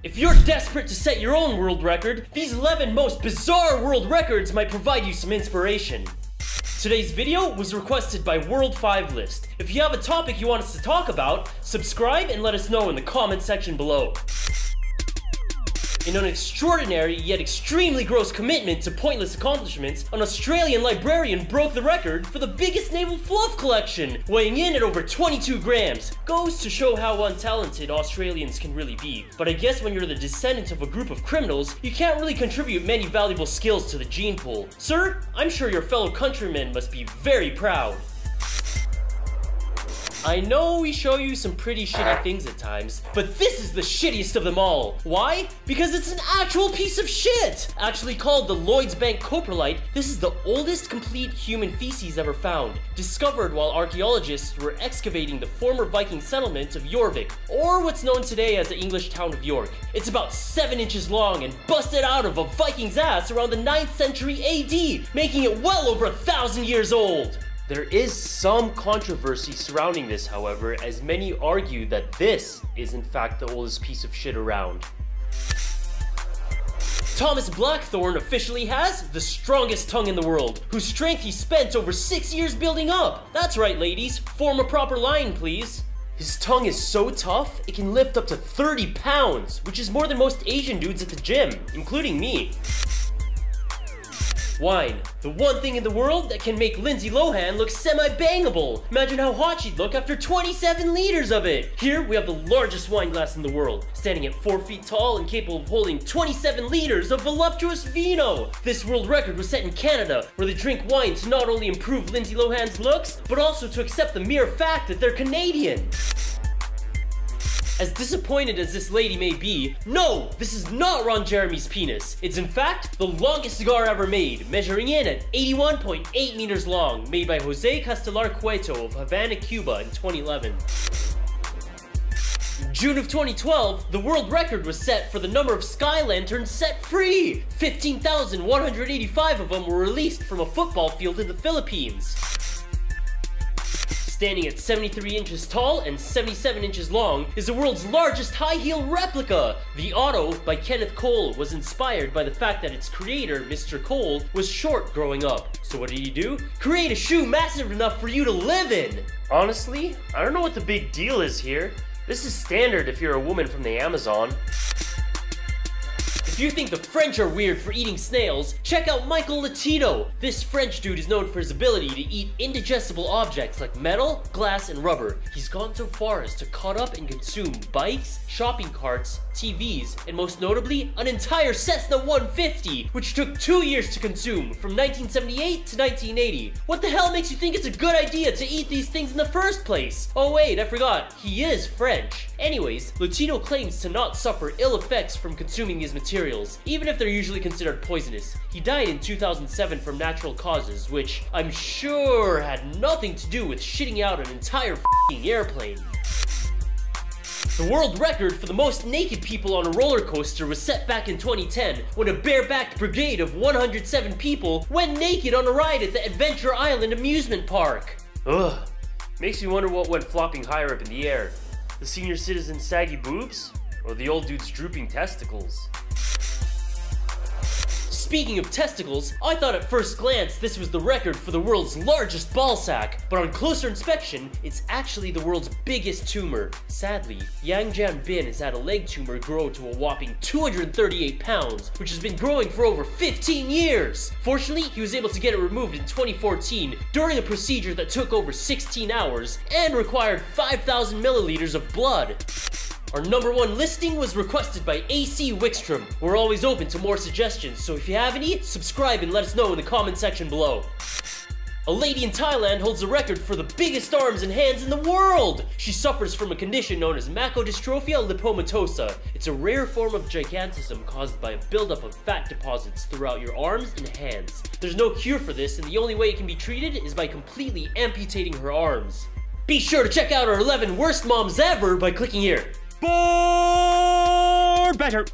If you're desperate to set your own world record, these 11 most bizarre world records might provide you some inspiration. Today's video was requested by World 5 List. If you have a topic you want us to talk about, subscribe and let us know in the comment section below. In an extraordinary yet extremely gross commitment to pointless accomplishments, an Australian librarian broke the record for the biggest naval fluff collection, weighing in at over 22 grams. Goes to show how untalented Australians can really be. But I guess when you're the descendant of a group of criminals, you can't really contribute many valuable skills to the gene pool. Sir, I'm sure your fellow countrymen must be very proud. I know we show you some pretty shitty things at times, but this is the shittiest of them all. Why? Because it's an actual piece of shit! Actually called the Lloyd's Bank coprolite, this is the oldest complete human feces ever found, discovered while archaeologists were excavating the former Viking settlement of Jorvik, or what's known today as the English town of York. It's about 7 inches long and busted out of a Viking's ass around the 9th century AD, making it well over 1,000 years old. There is some controversy surrounding this, however, as many argue that this is in fact the oldest piece of shit around. Thomas Blackthorne officially has the strongest tongue in the world, whose strength he spent over 6 years building up. That's right, ladies, form a proper line, please. His tongue is so tough, it can lift up to 30 pounds, which is more than most Asian dudes at the gym, including me. Wine. The one thing in the world that can make Lindsay Lohan look semi-bangable. Imagine how hot she'd look after 27 liters of it. Here we have the largest wine glass in the world, standing at 4 feet tall and capable of holding 27 liters of voluptuous vino. This world record was set in Canada, where they drink wine to not only improve Lindsay Lohan's looks, but also to accept the mere fact that they're Canadian. As disappointed as this lady may be, no, this is not Ron Jeremy's penis. It's in fact the longest cigar ever made, measuring in at 81.8 meters long, made by Jose Castelar Cueto of Havana, Cuba in 2011. In June of 2012, the world record was set for the number of sky lanterns set free. 15,185 of them were released from a football field in the Philippines. Standing at 73 inches tall and 77 inches long, is the world's largest high heel replica. The Auto by Kenneth Cole was inspired by the fact that its creator, Mr. Cole, was short growing up. So what did he do? Create a shoe massive enough for you to live in! Honestly, I don't know what the big deal is here. This is standard if you're a woman from the Amazon. If you think the French are weird for eating snails, check out Michael Latino. This French dude is known for his ability to eat indigestible objects like metal, glass, and rubber. He's gone so far as to cut up and consume bikes, shopping carts, TVs, and most notably, an entire Cessna 150, which took 2 years to consume, from 1978 to 1980. What the hell makes you think it's a good idea to eat these things in the first place? Oh wait, I forgot, he is French. Anyways, Latino claims to not suffer ill effects from consuming these materials, even if they're usually considered poisonous. He died in 2007 from natural causes, which I'm sure had nothing to do with shitting out an entire f***ing airplane. The world record for the most naked people on a roller coaster was set back in 2010, when a barebacked brigade of 107 people went naked on a ride at the Adventure Island amusement park. Ugh, makes me wonder what went flopping higher up in the air. The senior citizen's saggy boobs? Or the old dude's drooping testicles? Speaking of testicles, I thought at first glance this was the record for the world's largest ball sack, but on closer inspection, it's actually the world's biggest tumor. Sadly, Yang Jianbin has had a leg tumor grow to a whopping 238 pounds, which has been growing for over 15 years. Fortunately, he was able to get it removed in 2014 during a procedure that took over 16 hours and required 5,000 milliliters of blood. Our #1 listing was requested by AC Wickstrom. We're always open to more suggestions, so if you have any, subscribe and let us know in the comment section below. A lady in Thailand holds the record for the biggest arms and hands in the world! She suffers from a condition known as macrodystrophia lipomatosa. It's a rare form of gigantism caused by a buildup of fat deposits throughout your arms and hands. There's no cure for this, and the only way it can be treated is by completely amputating her arms. Be sure to check out our 11 worst moms ever by clicking here. For better.